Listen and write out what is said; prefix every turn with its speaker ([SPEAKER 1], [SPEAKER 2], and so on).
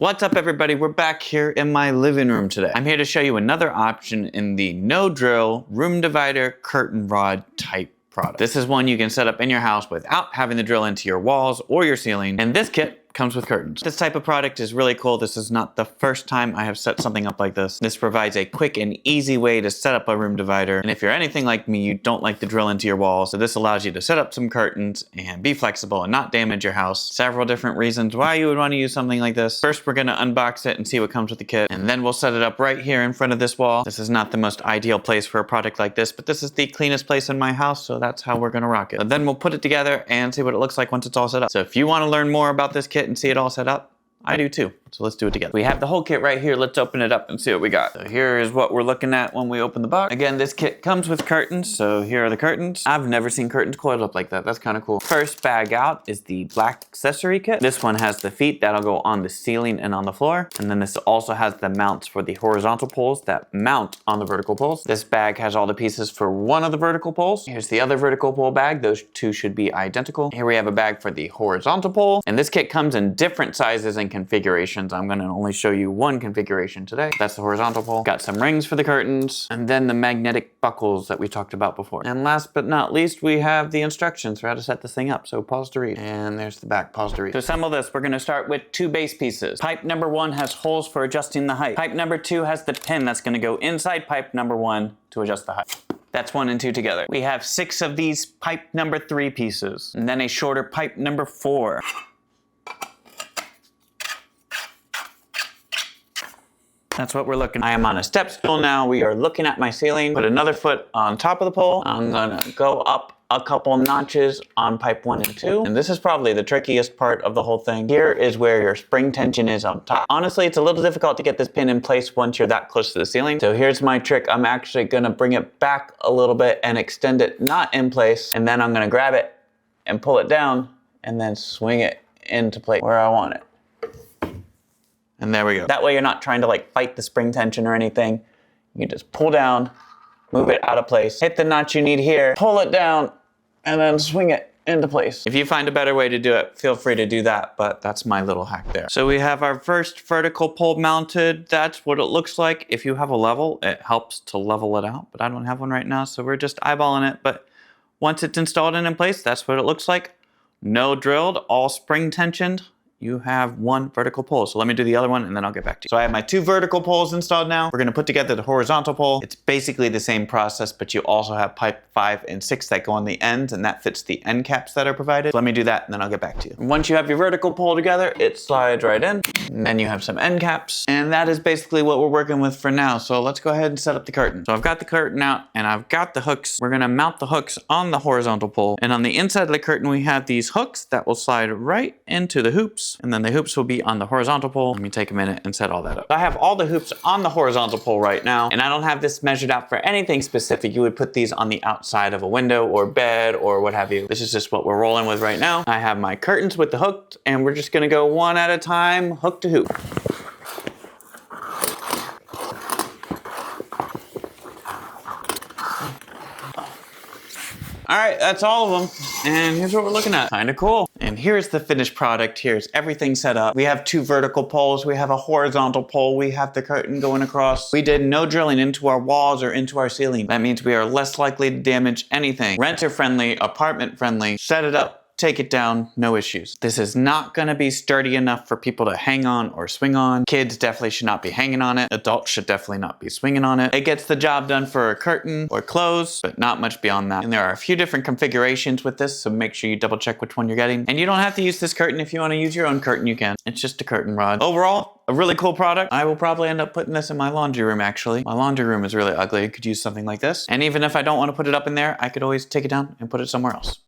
[SPEAKER 1] What's up everybody, we're back here in my living room today. I'm here to show you another option in the no drill room divider curtain rod type product. This is one you can set up in your house without having to drill into your walls or your ceiling, and this kit comes with curtains. This type of product is really cool. This is not the first time I have set something up like this. This provides a quick and easy way to set up a room divider, and if you're anything like me, you don't like to drill into your walls, so this allows you to set up some curtains and be flexible and not damage your house. Several different reasons why you would want to use something like this. First, we're going to unbox it and see what comes with the kit, and then we'll set it up right here in front of this wall. This is not the most ideal place for a product like this, but this is the cleanest place in my house, so that's how we're going to rock it. But then we'll put it together and see what it looks like once it's all set up. So if you want to learn more about this kit and see it all set up, I do too. So let's do it together. We have the whole kit right here. Let's open it up and see what we got. So here is what we're looking at when we open the box. Again, this kit comes with curtains. So here are the curtains. I've never seen curtains coiled up like that. That's kind of cool. First bag out is the black accessory kit. This one has the feet that'll go on the ceiling and on the floor. And then this also has the mounts for the horizontal poles that mount on the vertical poles. This bag has all the pieces for one of the vertical poles. Here's the other vertical pole bag. Those two should be identical. Here we have a bag for the horizontal pole. And this kit comes in different sizes and configurations. I'm going to only show you one configuration today. That's the horizontal pole. Got some rings for the curtains, and then the magnetic buckles that we talked about before. And last but not least, we have the instructions for how to set this thing up. So pause to read. And there's the back, pause to read. To assemble this, we're going to start with two base pieces. Pipe number 1 has holes for adjusting the height. Pipe number 2 has the pin that's going to go inside pipe number 1 to adjust the height. That's 1 and 2 together. We have 6 of these pipe number 3 pieces, and then a shorter pipe number 4. That's what we're looking at. I am on a step stool now. We are looking at my ceiling. Put another foot on top of the pole. I'm gonna go up a couple notches on pipe 1 and 2. And this is probably the trickiest part of the whole thing. Here is where your spring tension is on top. Honestly, it's a little difficult to get this pin in place once you're that close to the ceiling. So here's my trick. I'm actually gonna bring it back a little bit and extend it not in place. And then I'm gonna grab it and pull it down and then swing it into place where I want it. And there we go. That way you're not trying to like fight the spring tension or anything. You can just pull down, move it out of place, hit the notch you need here, pull it down, and then swing it into place. If you find a better way to do it, feel free to do that, but that's my little hack there. So we have our first vertical pole mounted. That's what it looks like. If you have a level, it helps to level it out, but I don't have one right now, so we're just eyeballing it. But once it's installed and in place, that's what it looks like. No drilled, all spring tensioned. You have 1 vertical pole. So let me do the other one and then I'll get back to you. So I have my 2 vertical poles installed now. We're gonna put together the horizontal pole. It's basically the same process, but you also have pipe 5 and 6 that go on the ends, and that fits the end caps that are provided. So let me do that and then I'll get back to you. Once you have your vertical pole together, it slides right in. And then you have some end caps. And that is basically what we're working with for now. So let's go ahead and set up the curtain. So I've got the curtain out and I've got the hooks. We're gonna mount the hooks on the horizontal pole. And on the inside of the curtain, we have these hooks that will slide right into the hoops. And then the hoops will be on the horizontal pole. Let me take a minute and set all that up. I have all the hoops on the horizontal pole right now, and I don't have this measured out for anything specific. You would put these on the outside of a window or bed or what have you. This is just what we're rolling with right now. I have my curtains with the hooked, and we're just gonna go one at a time, hook to hoop. All right, that's all of them. And here's what we're looking at. Kinda cool. And here's the finished product. Here's everything set up. We have 2 vertical poles. We have a horizontal pole. We have the curtain going across. We did no drilling into our walls or into our ceiling. That means we are less likely to damage anything. Renter friendly, apartment friendly. Set it up, take it down, no issues. This is not gonna be sturdy enough for people to hang on or swing on. Kids definitely should not be hanging on it. Adults should definitely not be swinging on it. It gets the job done for a curtain or clothes, but not much beyond that. And there are a few different configurations with this, so make sure you double check which one you're getting. And you don't have to use this curtain. If you wanna use your own curtain, you can. It's just a curtain rod. Overall, a really cool product. I will probably end up putting this in my laundry room actually. My laundry room is really ugly. I could use something like this. And even if I don't wanna put it up in there, I could always take it down and put it somewhere else.